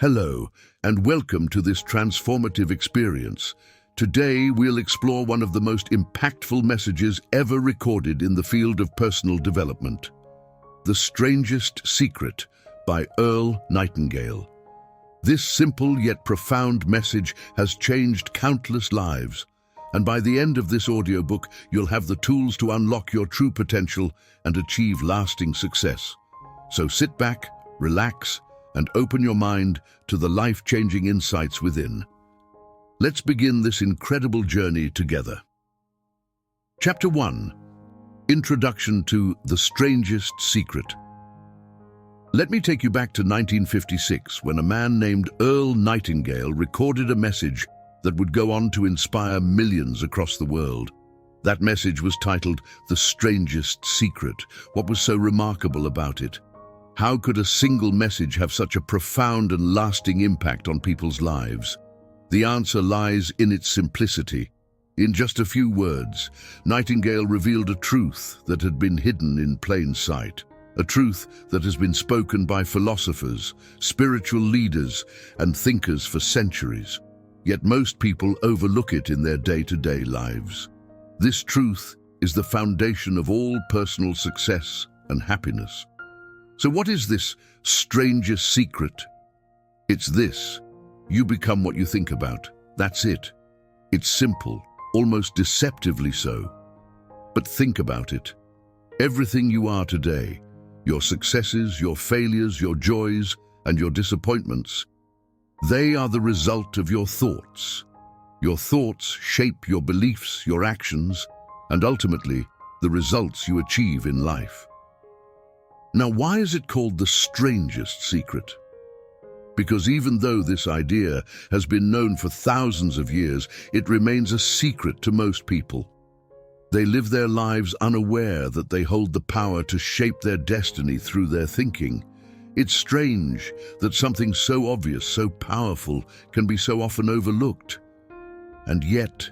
Hello, and welcome to this transformative experience. Today, we'll explore one of the most impactful messages ever recorded in the field of personal development. The Strangest Secret by Earl Nightingale. This simple yet profound message has changed countless lives, and by the end of this audiobook, you'll have the tools to unlock your true potential and achieve lasting success. So sit back, relax, and open your mind to the life-changing insights within. Let's begin this incredible journey together. Chapter 1. Introduction to The Strangest Secret. Let me take you back to 1956, when a man named Earl Nightingale recorded a message that would go on to inspire millions across the world. That message was titled The Strangest Secret. What was so remarkable about it? How could a single message have such a profound and lasting impact on people's lives? The answer lies in its simplicity. In just a few words, Nightingale revealed a truth that had been hidden in plain sight, a truth that has been spoken by philosophers, spiritual leaders, and thinkers for centuries. Yet most people overlook it in their day-to-day lives. This truth is the foundation of all personal success and happiness. So what is this strangest secret? It's this: you become what you think about. That's it. It's simple, almost deceptively so. But think about it. Everything you are today, your successes, your failures, your joys, and your disappointments, they are the result of your thoughts. Your thoughts shape your beliefs, your actions, and ultimately, the results you achieve in life. Now, why is it called the strangest secret? Because even though this idea has been known for thousands of years, it remains a secret to most people. They live their lives unaware that they hold the power to shape their destiny through their thinking. It's strange that something so obvious, so powerful, can be so often overlooked. And yet,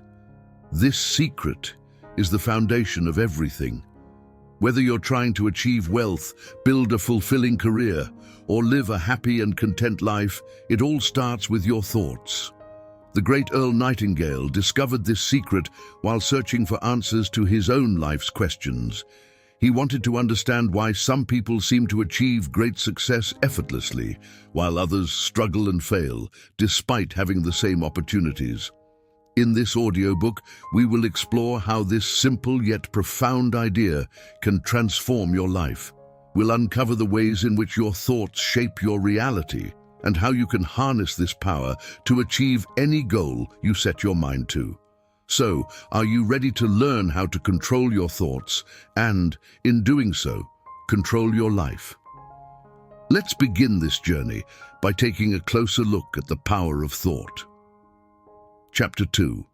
this secret is the foundation of everything. Whether you're trying to achieve wealth, build a fulfilling career, or live a happy and content life, it all starts with your thoughts. The great Earl Nightingale discovered this secret while searching for answers to his own life's questions. He wanted to understand why some people seem to achieve great success effortlessly, while others struggle and fail, despite having the same opportunities. In this audiobook, we will explore how this simple yet profound idea can transform your life. We'll uncover the ways in which your thoughts shape your reality and how you can harness this power to achieve any goal you set your mind to. So, are you ready to learn how to control your thoughts and, in doing so, control your life? Let's begin this journey by taking a closer look at the power of thought. Chapter 2.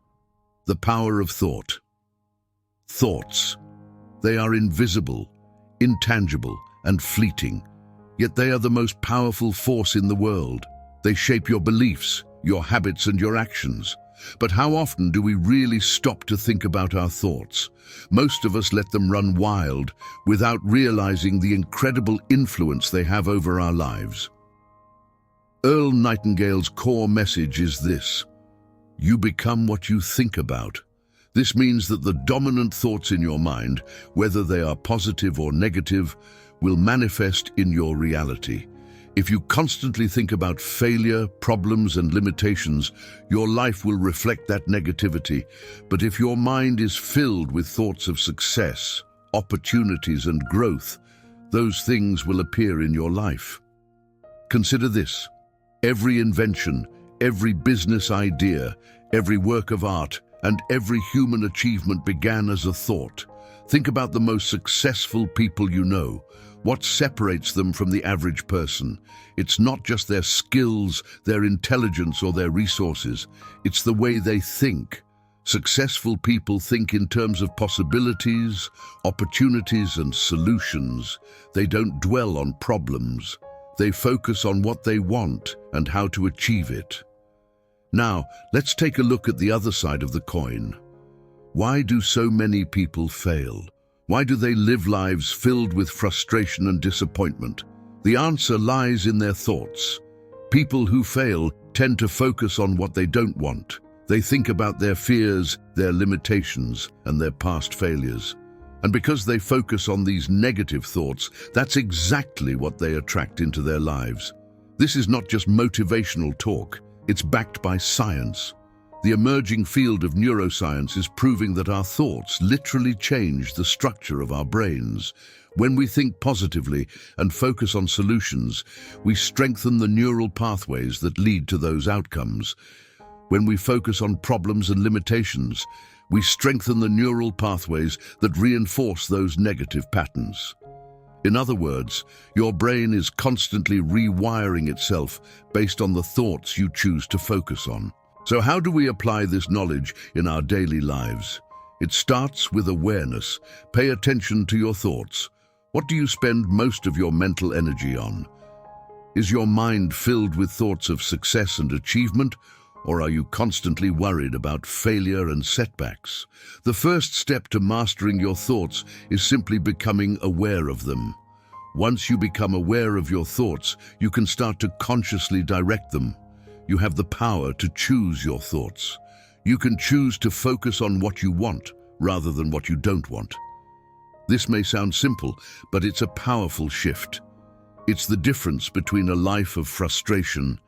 The Power of Thought. Thoughts. They are invisible, intangible, and fleeting, yet they are the most powerful force in the world. They shape your beliefs, your habits, and your actions. But how often do we really stop to think about our thoughts? Most of us let them run wild without realizing the incredible influence they have over our lives. Earl Nightingale's core message is this: you become what you think about. This means that the dominant thoughts in your mind, whether they are positive or negative, will manifest in your reality. If you constantly think about failure, problems, and limitations, your life will reflect that negativity. But if your mind is filled with thoughts of success, opportunities, and growth, those things will appear in your life. Consider this: every invention, every business idea, every work of art, and every human achievement began as a thought. Think about the most successful people you know. What separates them from the average person? It's not just their skills, their intelligence, or their resources. It's the way they think. Successful people think in terms of possibilities, opportunities, and solutions. They don't dwell on problems. They focus on what they want and how to achieve it. Now, let's take a look at the other side of the coin. Why do so many people fail? Why do they live lives filled with frustration and disappointment? The answer lies in their thoughts. People who fail tend to focus on what they don't want. They think about their fears, their limitations, and their past failures. And because they focus on these negative thoughts, that's exactly what they attract into their lives. This is not just motivational talk, it's backed by science. The emerging field of neuroscience is proving that our thoughts literally change the structure of our brains. When we think positively and focus on solutions, we strengthen the neural pathways that lead to those outcomes. When we focus on problems and limitations, we strengthen the neural pathways that reinforce those negative patterns. In other words, your brain is constantly rewiring itself based on the thoughts you choose to focus on. So how do we apply this knowledge in our daily lives? It starts with awareness. Pay attention to your thoughts. What do you spend most of your mental energy on? Is your mind filled with thoughts of success and achievement, or are you constantly worried about failure and setbacks? The first step to mastering your thoughts is simply becoming aware of them. Once you become aware of your thoughts, you can start to consciously direct them. You have the power to choose your thoughts. You can choose to focus on what you want rather than what you don't want. This may sound simple, but it's a powerful shift. It's the difference between a life of frustration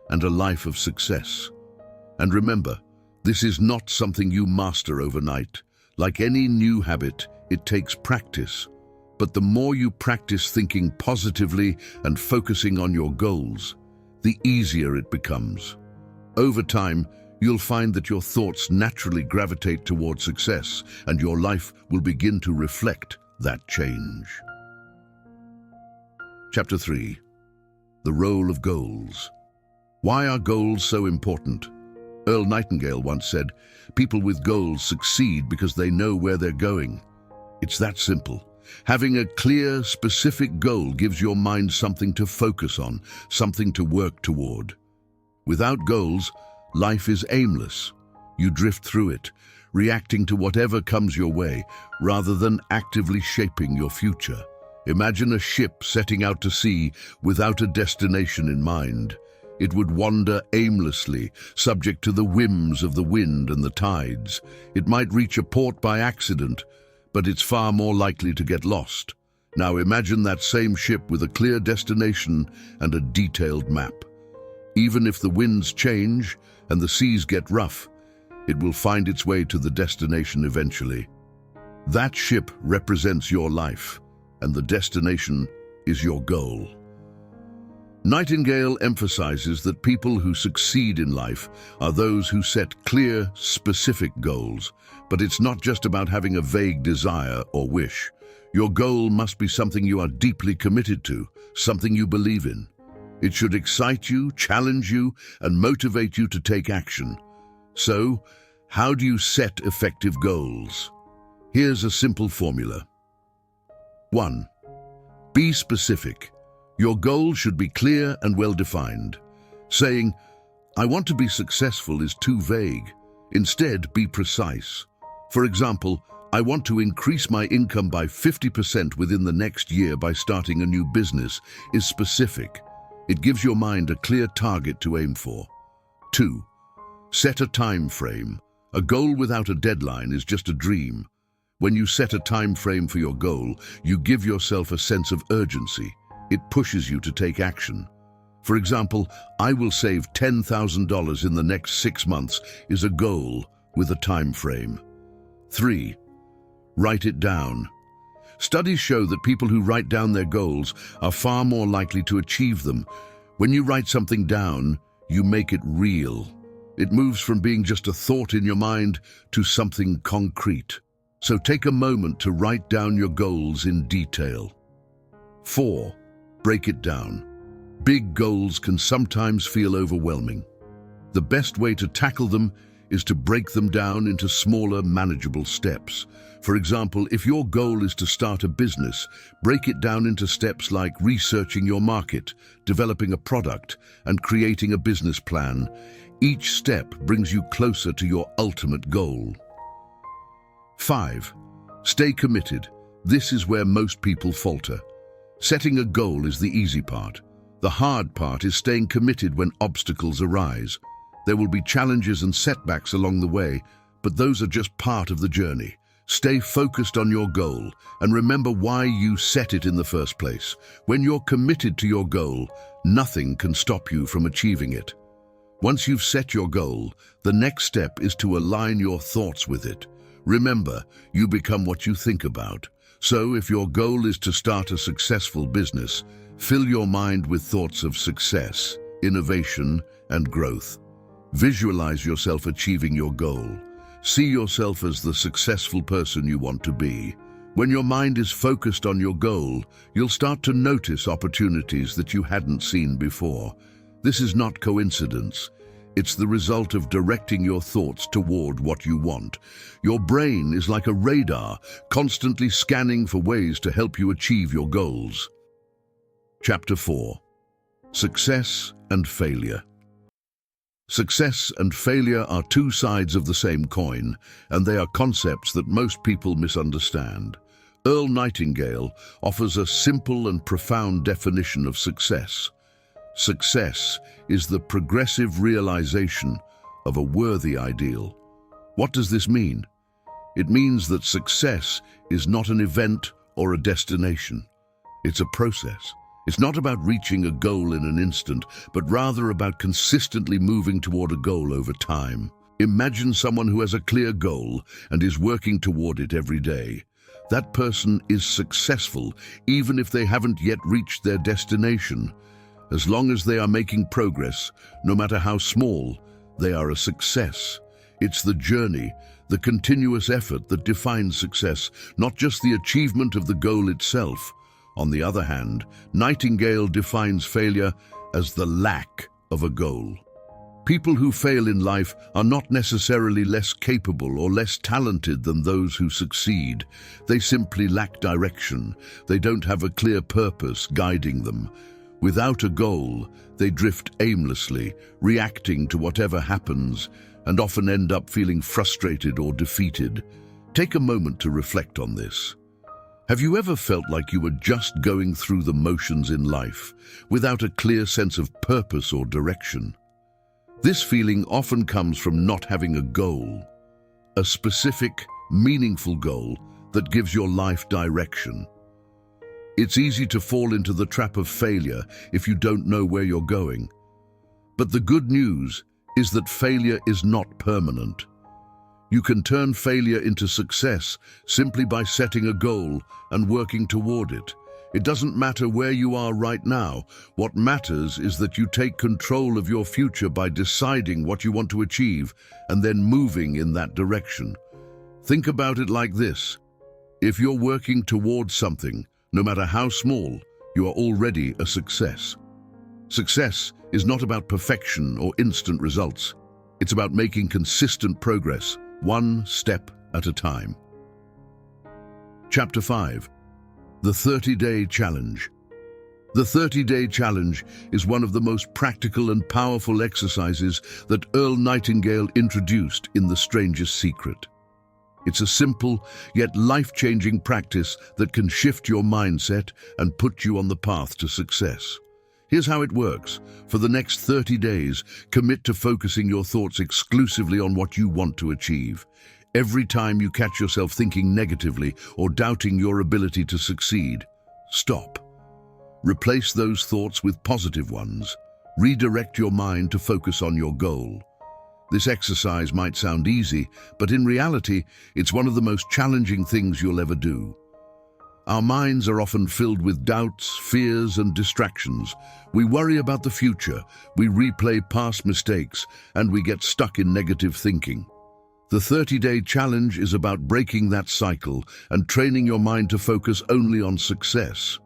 and a life of success. And remember, this is not something you master overnight. Like any new habit, it takes practice. But the more you practice thinking positively and focusing on your goals, the easier it becomes. Over time, you'll find that your thoughts naturally gravitate toward success, and your life will begin to reflect that change. Chapter 3. The Role of Goals. Why are goals so important? Earl Nightingale once said, "People with goals succeed because they know where they're going." It's that simple. Having a clear, specific goal gives your mind something to focus on, something to work toward. Without goals, life is aimless. You drift through it, reacting to whatever comes your way, rather than actively shaping your future. Imagine a ship setting out to sea without a destination in mind. It would wander aimlessly, subject to the whims of the wind and the tides. It might reach a port by accident, but it's far more likely to get lost. Now imagine that same ship with a clear destination and a detailed map. Even if the winds change and the seas get rough, it will find its way to the destination eventually. That ship represents your life, and the destination is your goal. Nightingale emphasizes that people who succeed in life are those who set clear, specific goals. But it's not just about having a vague desire or wish. Your goal must be something you are deeply committed to, something you believe in. It should excite you, challenge you, and motivate you to take action. So, how do you set effective goals? Here's a simple formula. 1. Be specific. Your goal should be clear and well-defined. Saying, "I want to be successful" is too vague. Instead, be precise. For example, "I want to increase my income by 50% within the next year by starting a new business" is specific. It gives your mind a clear target to aim for. 2. Set a time frame. A goal without a deadline is just a dream. When you set a time frame for your goal, you give yourself a sense of urgency. It pushes you to take action. For example, "I will save $10,000 in the next 6 months" is a goal with a time frame. 3. Write it down. Studies show that people who write down their goals are far more likely to achieve them. When you write something down, you make it real. It moves from being just a thought in your mind to something concrete. So take a moment to write down your goals in detail. 4. Break it down. Big goals can sometimes feel overwhelming. The best way to tackle them is to break them down into smaller, manageable steps. For example, if your goal is to start a business, break it down into steps like researching your market, developing a product, and creating a business plan. Each step brings you closer to your ultimate goal. 5. Stay committed. This is where most people falter. Setting a goal is the easy part. The hard part is staying committed when obstacles arise. There will be challenges and setbacks along the way, but those are just part of the journey. Stay focused on your goal and remember why you set it in the first place. When you're committed to your goal, nothing can stop you from achieving it. Once you've set your goal, the next step is to align your thoughts with it. Remember, you become what you think about. So if your goal is to start a successful business, fill your mind with thoughts of success, innovation, and growth. Visualize yourself achieving your goal. See yourself as the successful person you want to be. When your mind is focused on your goal, you'll start to notice opportunities that you hadn't seen before. This is not coincidence. It's the result of directing your thoughts toward what you want. Your brain is like a radar, constantly scanning for ways to help you achieve your goals. Chapter 4. Success and Failure. Success and failure are two sides of the same coin, and they are concepts that most people misunderstand. Earl Nightingale offers a simple and profound definition of success. Success is the progressive realization of a worthy ideal. What does this mean? It means that success is not an event or a destination. It's a process. It's not about reaching a goal in an instant, but rather about consistently moving toward a goal over time. Imagine someone who has a clear goal and is working toward it every day. That person is successful, even if they haven't yet reached their destination. As long as they are making progress, no matter how small, they are a success. It's the journey, the continuous effort that defines success, not just the achievement of the goal itself. On the other hand, Nightingale defines failure as the lack of a goal. People who fail in life are not necessarily less capable or less talented than those who succeed. They simply lack direction. They don't have a clear purpose guiding them. Without a goal, they drift aimlessly, reacting to whatever happens, and often end up feeling frustrated or defeated. Take a moment to reflect on this. Have you ever felt like you were just going through the motions in life, without a clear sense of purpose or direction? This feeling often comes from not having a goal, a specific, meaningful goal that gives your life direction. It's easy to fall into the trap of failure if you don't know where you're going. But the good news is that failure is not permanent. You can turn failure into success simply by setting a goal and working toward it. It doesn't matter where you are right now. What matters is that you take control of your future by deciding what you want to achieve and then moving in that direction. Think about it like this. If you're working towards something, no matter how small, you are already a success. Success is not about perfection or instant results. It's about making consistent progress, one step at a time. Chapter 5. The 30-Day Challenge. The 30-Day Challenge is one of the most practical and powerful exercises that Earl Nightingale introduced in The Strangest Secret. It's a simple, yet life-changing practice that can shift your mindset and put you on the path to success. Here's how it works. For the next 30 days, commit to focusing your thoughts exclusively on what you want to achieve. Every time you catch yourself thinking negatively or doubting your ability to succeed, stop. Replace those thoughts with positive ones. Redirect your mind to focus on your goal. This exercise might sound easy, but in reality, it's one of the most challenging things you'll ever do. Our minds are often filled with doubts, fears, and distractions. We worry about the future, we replay past mistakes, and we get stuck in negative thinking. The 30-Day Challenge is about breaking that cycle and training your mind to focus only on success.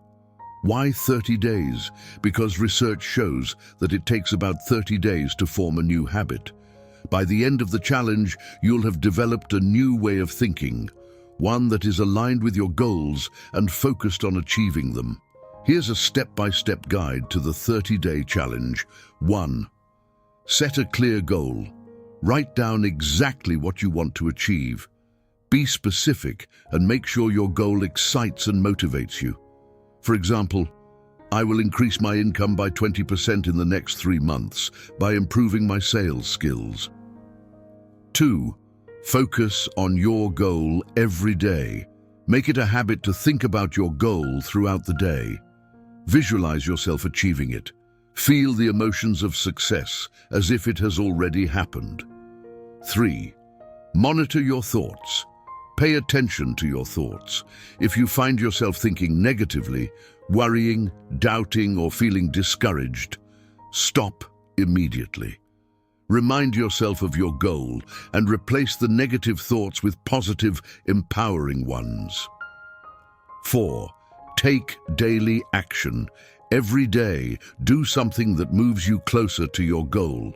Why 30 days? Because research shows that it takes about 30 days to form a new habit. By the end of the challenge, you'll have developed a new way of thinking, one that is aligned with your goals and focused on achieving them. Here's a step-by-step guide to the 30-Day Challenge. 1. Set a clear goal. Write down exactly what you want to achieve. Be specific and make sure your goal excites and motivates you. For example, I will increase my income by 20% in the next 3 months by improving my sales skills. 2. Focus on your goal every day. Make it a habit to think about your goal throughout the day. Visualize yourself achieving it. Feel the emotions of success as if it has already happened. 3. Monitor your thoughts. Pay attention to your thoughts. If you find yourself thinking negatively, worrying, doubting, or feeling discouraged, stop immediately. Remind yourself of your goal and replace the negative thoughts with positive, empowering ones. 4. Take daily action. Every day, do something that moves you closer to your goal.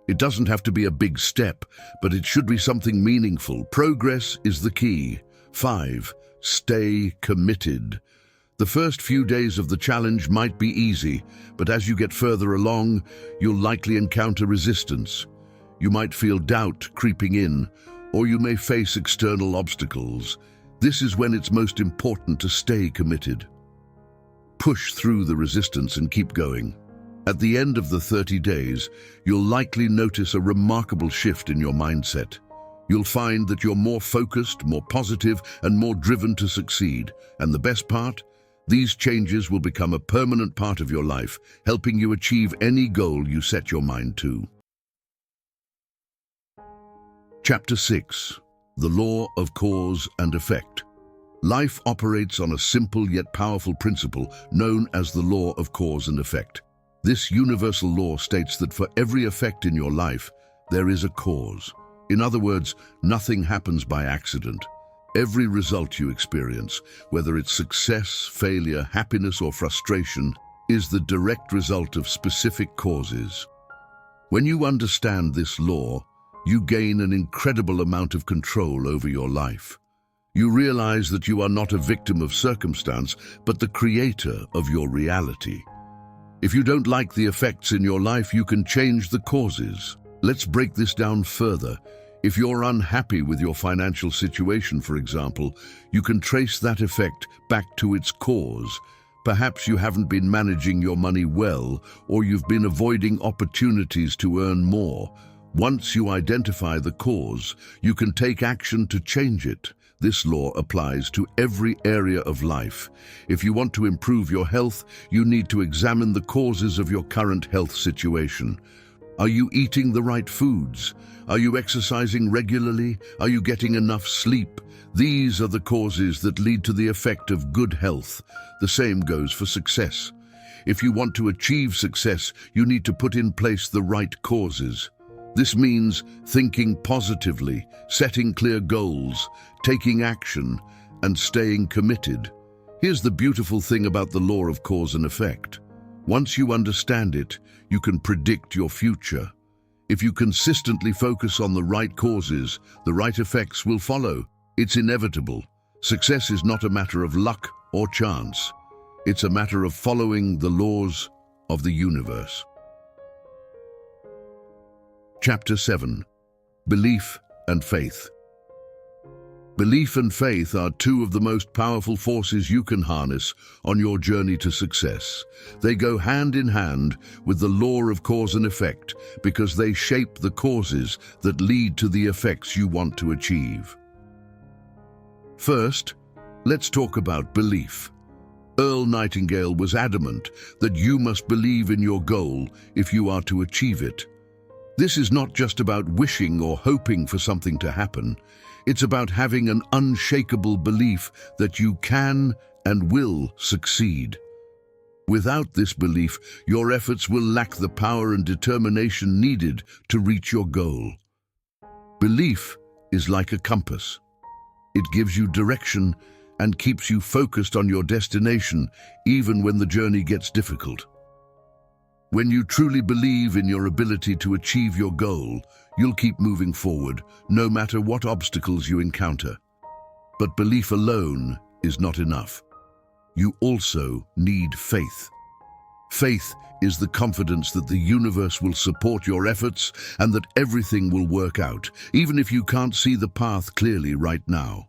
It doesn't have to be a big step, but it should be something meaningful. Progress is the key. 5. Stay committed. The first few days of the challenge might be easy, but as you get further along, you'll likely encounter resistance. You might feel doubt creeping in, or you may face external obstacles. This is when it's most important to stay committed. Push through the resistance and keep going. At the end of the 30 days, you'll likely notice a remarkable shift in your mindset. You'll find that you're more focused, more positive, and more driven to succeed. And the best part? These changes will become a permanent part of your life, helping you achieve any goal you set your mind to. Chapter 6. The Law of Cause and Effect. Life operates on a simple yet powerful principle known as the law of cause and effect. This universal law states that for every effect in your life, there is a cause. In other words, nothing happens by accident. Every result you experience, whether it's success, failure, happiness, or frustration, is the direct result of specific causes. When you understand this law, you gain an incredible amount of control over your life. You realize that you are not a victim of circumstance, but the creator of your reality. If you don't like the effects in your life, you can change the causes. Let's break this down further. If you're unhappy with your financial situation, for example, you can trace that effect back to its cause. Perhaps you haven't been managing your money well, or you've been avoiding opportunities to earn more. Once you identify the cause, you can take action to change it. This law applies to every area of life. If you want to improve your health, you need to examine the causes of your current health situation. Are you eating the right foods? Are you exercising regularly? Are you getting enough sleep? These are the causes that lead to the effect of good health. The same goes for success. If you want to achieve success, you need to put in place the right causes. This means thinking positively, setting clear goals, taking action, and staying committed. Here's the beautiful thing about the law of cause and effect. Once you understand it, you can predict your future. If you consistently focus on the right causes, the right effects will follow. It's inevitable. Success is not a matter of luck or chance. It's a matter of following the laws of the universe. Chapter 7. Belief and Faith. Belief and faith are two of the most powerful forces you can harness on your journey to success. They go hand in hand with the law of cause and effect because they shape the causes that lead to the effects you want to achieve. First, let's talk about belief. Earl Nightingale was adamant that you must believe in your goal if you are to achieve it. This is not just about wishing or hoping for something to happen. It's about having an unshakable belief that you can and will succeed. Without this belief, your efforts will lack the power and determination needed to reach your goal. Belief is like a compass. It gives you direction and keeps you focused on your destination, even when the journey gets difficult. When you truly believe in your ability to achieve your goal, you'll keep moving forward, no matter what obstacles you encounter. But belief alone is not enough. You also need faith. Faith is the confidence that the universe will support your efforts and that everything will work out, even if you can't see the path clearly right now.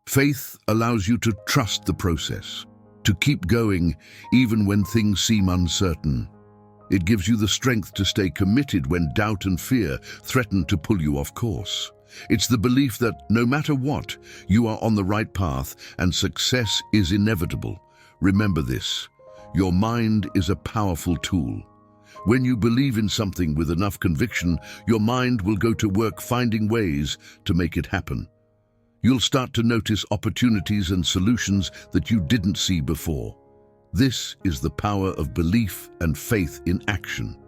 Faith allows you to trust the process. to keep going even when things seem uncertain. It gives you the strength to stay committed when doubt and fear threaten to pull you off course. It's the belief that no matter what, you are on the right path and success is inevitable. Remember this, your mind is a powerful tool. When you believe in something with enough conviction, your mind will go to work finding ways to make it happen. You'll start to notice opportunities and solutions that you didn't see before. This is the power of belief and faith in action.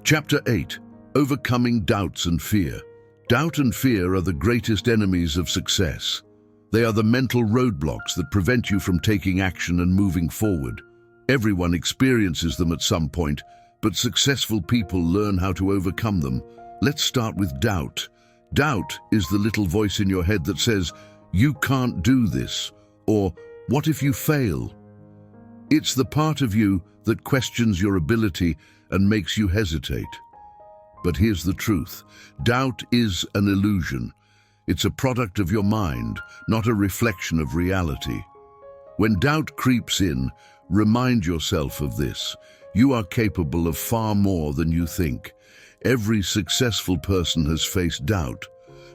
Chapter 8. Overcoming doubts and fear. Doubt and fear are the greatest enemies of success. They are the mental roadblocks that prevent you from taking action and moving forward. Everyone experiences them at some point, but successful people learn how to overcome them. Let's start with doubt. Doubt is the little voice in your head that says, "You can't do this," or "What if you fail?" It's the part of you that questions your ability and makes you hesitate. But here's the truth. Doubt is an illusion. It's a product of your mind, not a reflection of reality. When doubt creeps in, remind yourself of this. You are capable of far more than you think. Every successful person has faced doubt,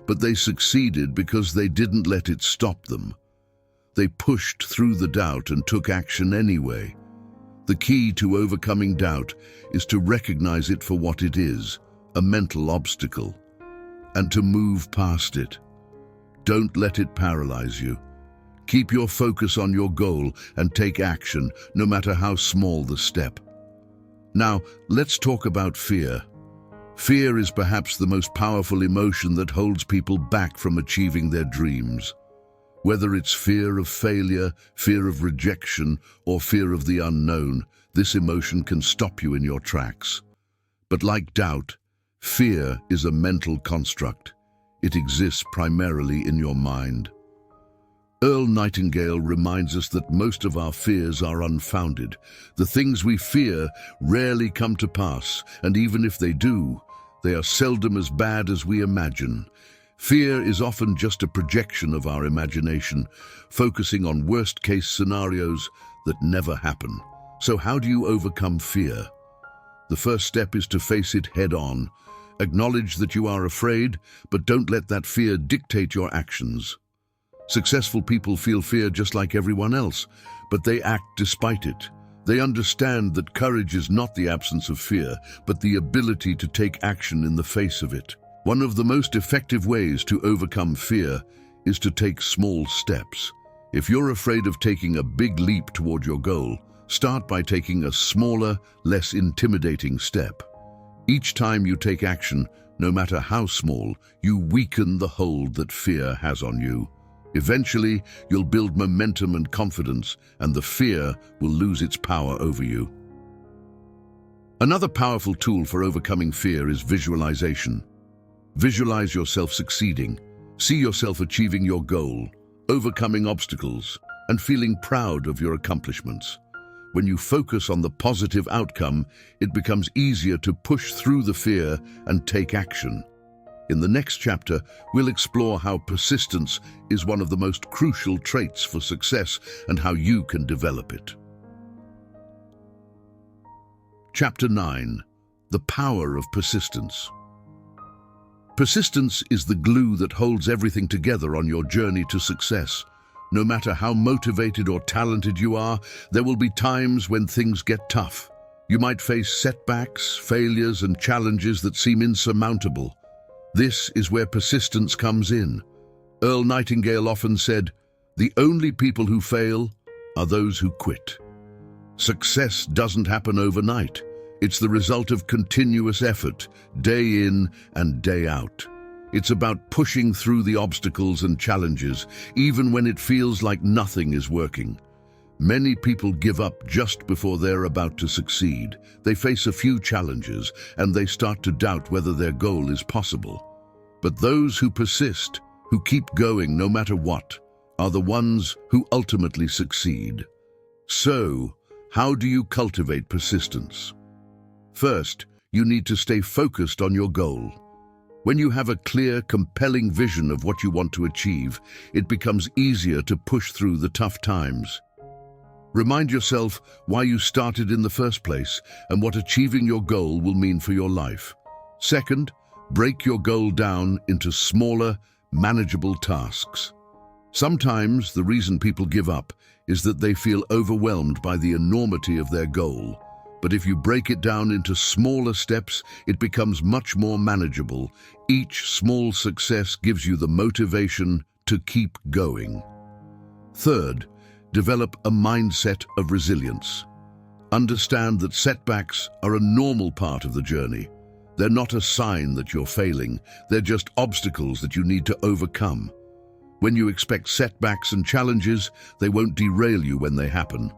but they succeeded because they didn't let it stop them. They pushed through the doubt and took action anyway. The key to overcoming doubt is to recognize it for what it is, a mental obstacle, and to move past it. Don't let it paralyze you. Keep your focus on your goal and take action, no matter how small the step. Now, let's talk about fear. Fear is perhaps the most powerful emotion that holds people back from achieving their dreams. Whether it's fear of failure, fear of rejection, or fear of the unknown, this emotion can stop you in your tracks. But like doubt, fear is a mental construct. It exists primarily in your mind. Earl Nightingale reminds us that most of our fears are unfounded. The things we fear rarely come to pass, and even if they do, they are seldom as bad as we imagine. Fear is often just a projection of our imagination, focusing on worst-case scenarios that never happen. So how do you overcome fear? The first step is to face it head-on. Acknowledge that you are afraid, but don't let that fear dictate your actions. Successful people feel fear just like everyone else, but they act despite it. They understand that courage is not the absence of fear, but the ability to take action in the face of it. One of the most effective ways to overcome fear is to take small steps. If you're afraid of taking a big leap toward your goal, start by taking a smaller, less intimidating step. Each time you take action, no matter how small, you weaken the hold that fear has on you. Eventually, you'll build momentum and confidence, and the fear will lose its power over you. Another powerful tool for overcoming fear is visualization. Visualize yourself succeeding. See yourself achieving your goal, overcoming obstacles, and feeling proud of your accomplishments. When you focus on the positive outcome, it becomes easier to push through the fear and take action. In the next chapter, we'll explore how persistence is one of the most crucial traits for success and how you can develop it. Chapter 9. The Power of Persistence. Persistence is the glue that holds everything together on your journey to success. No matter how motivated or talented you are, there will be times when things get tough. You might face setbacks, failures, and challenges that seem insurmountable. This is where persistence comes in. Earl Nightingale often said, "The only people who fail are those who quit." Success doesn't happen overnight. It's the result of continuous effort, day in and day out. It's about pushing through the obstacles and challenges, even when it feels like nothing is working. Many people give up just before they're about to succeed. They face a few challenges, and they start to doubt whether their goal is possible. But those who persist, who keep going no matter what, are the ones who ultimately succeed. So, how do you cultivate persistence? First, you need to stay focused on your goal. When you have a clear, compelling vision of what you want to achieve, it becomes easier to push through the tough times. Remind yourself why you started in the first place and what achieving your goal will mean for your life. Second, break your goal down into smaller, manageable tasks. Sometimes the reason people give up is that they feel overwhelmed by the enormity of their goal. But if you break it down into smaller steps, it becomes much more manageable. Each small success gives you the motivation to keep going. Third, develop a mindset of resilience. Understand that setbacks are a normal part of the journey. They're not a sign that you're failing. They're just obstacles that you need to overcome. When you expect setbacks and challenges, they won't derail you when they happen.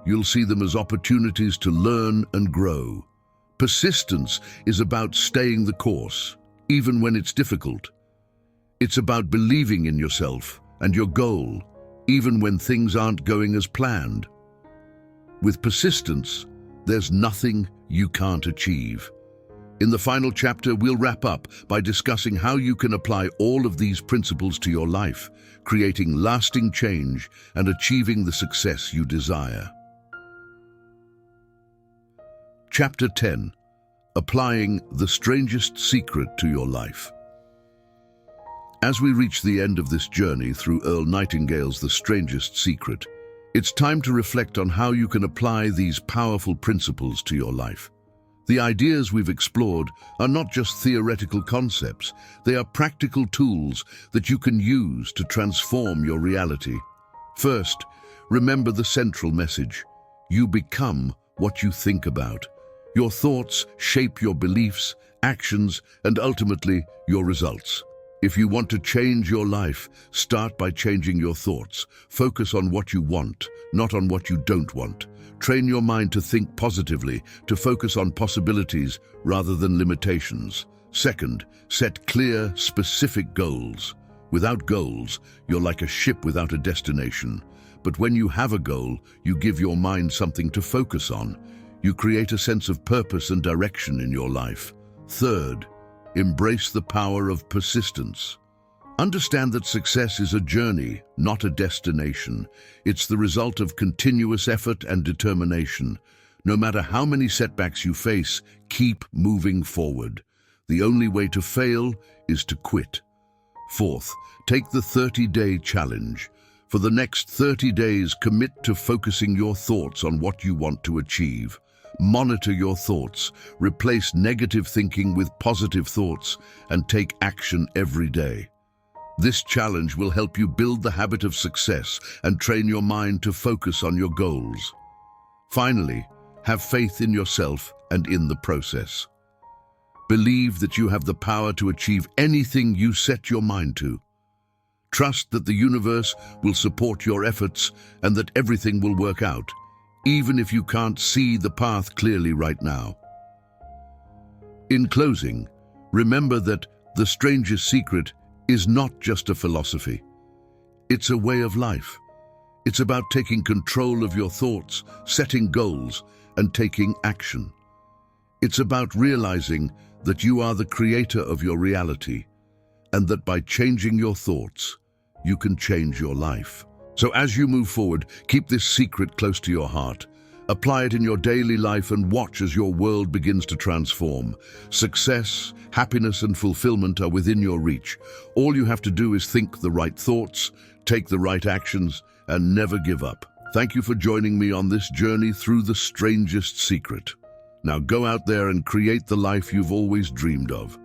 You'll see them as opportunities to learn and grow. Persistence is about staying the course, even when it's difficult. It's about believing in yourself and your goal, even when things aren't going as planned. With persistence, there's nothing you can't achieve. In the final chapter, we'll wrap up by discussing how you can apply all of these principles to your life, creating lasting change and achieving the success you desire. Chapter 10. Applying the strangest secret to your life. As we reach the end of this journey through Earl Nightingale's The Strangest Secret, it's time to reflect on how you can apply these powerful principles to your life. The ideas we've explored are not just theoretical concepts, they are practical tools that you can use to transform your reality. First, remember the central message. You become what you think about. Your thoughts shape your beliefs, actions, and ultimately your results. If you want to change your life, start by changing your thoughts. Focus on what you want, not on what you don't want. Train your mind to think positively, to focus on possibilities rather than limitations. Second, set clear, specific goals. Without goals, you're like a ship without a destination. But when you have a goal, you give your mind something to focus on. You create a sense of purpose and direction in your life. Third, embrace the power of persistence. Understand that success is a journey, not a destination. It's the result of continuous effort and determination. No matter how many setbacks you face, keep moving forward. The only way to fail is to quit. Fourth, take the 30-day challenge. For the next 30 days, commit to focusing your thoughts on what you want to achieve. Monitor your thoughts, replace negative thinking with positive thoughts, and take action every day. This challenge will help you build the habit of success and train your mind to focus on your goals. Finally, have faith in yourself and in the process. Believe that you have the power to achieve anything you set your mind to. Trust that the universe will support your efforts and that everything will work out, even if you can't see the path clearly right now. In closing, remember that the strangest secret is not just a philosophy. It's a way of life. It's about taking control of your thoughts, setting goals, and taking action. It's about realizing that you are the creator of your reality, and that by changing your thoughts, you can change your life. So as you move forward, keep this secret close to your heart. Apply it in your daily life and watch as your world begins to transform. Success, happiness, and fulfillment are within your reach. All you have to do is think the right thoughts, take the right actions, and never give up. Thank you for joining me on this journey through the strangest secret. Now go out there and create the life you've always dreamed of.